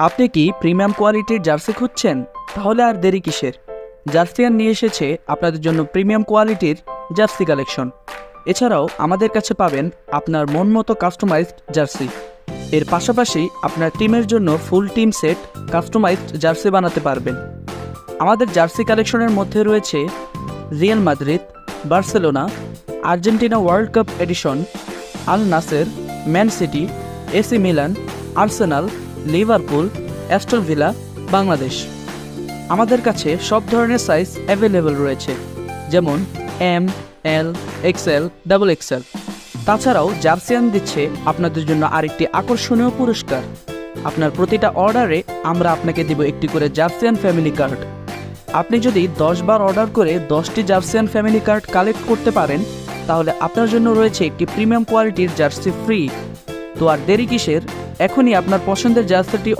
আপনি কি প্রিমিয়াম কোয়ালিটির জার্সি খুঁজছেন? তাহলে আর দেরি কিসের? জার্সিয়ান নিয়ে এসেছে আপনাদের জন্য প্রিমিয়াম কোয়ালিটির জার্সি কালেকশন। এছাড়াও আমাদের কাছে পাবেন আপনার মন মতো কাস্টমাইজড জার্সি। এর পাশাপাশি আপনার টিমের জন্য full team set customized jersey বানাতে পারবেন। আমাদের জার্সি কালেকশনের মধ্যে রয়েছে Real Madrid, Barcelona, Argentina world cup edition, Al Nassr, Man City, AC Milan, Arsenal, Liverpool, Aston Villa, Bangladesh. আমাদের কাছে সব ধরনের সাইজ অ্যাভেলেবল রয়েছে, যেমন M, L, XL, double XL. তাছাড়াও জার্সিয়ান দিচ্ছে আপনাদের জন্য আরেকটি আকর্ষণীয় পুরস্কার। আপনার প্রতিটা অর্ডারে আমরা আপনাকে দেব একটি করে জার্সিয়ান ফ্যামিলি কার্ড। আপনি যদি 10 বার অর্ডার করে 10টি জার্সিয়ান ফ্যামিলি কার্ড কালেক্ট করতে পারেন, তাহলে আপনার জন্য রয়েছে একটি প্রিমিয়াম কোয়ালিটির জার্সি ফ্রি। তো আর দেরি কিসের? এখনই আপনার পছন্দের জার্সিটি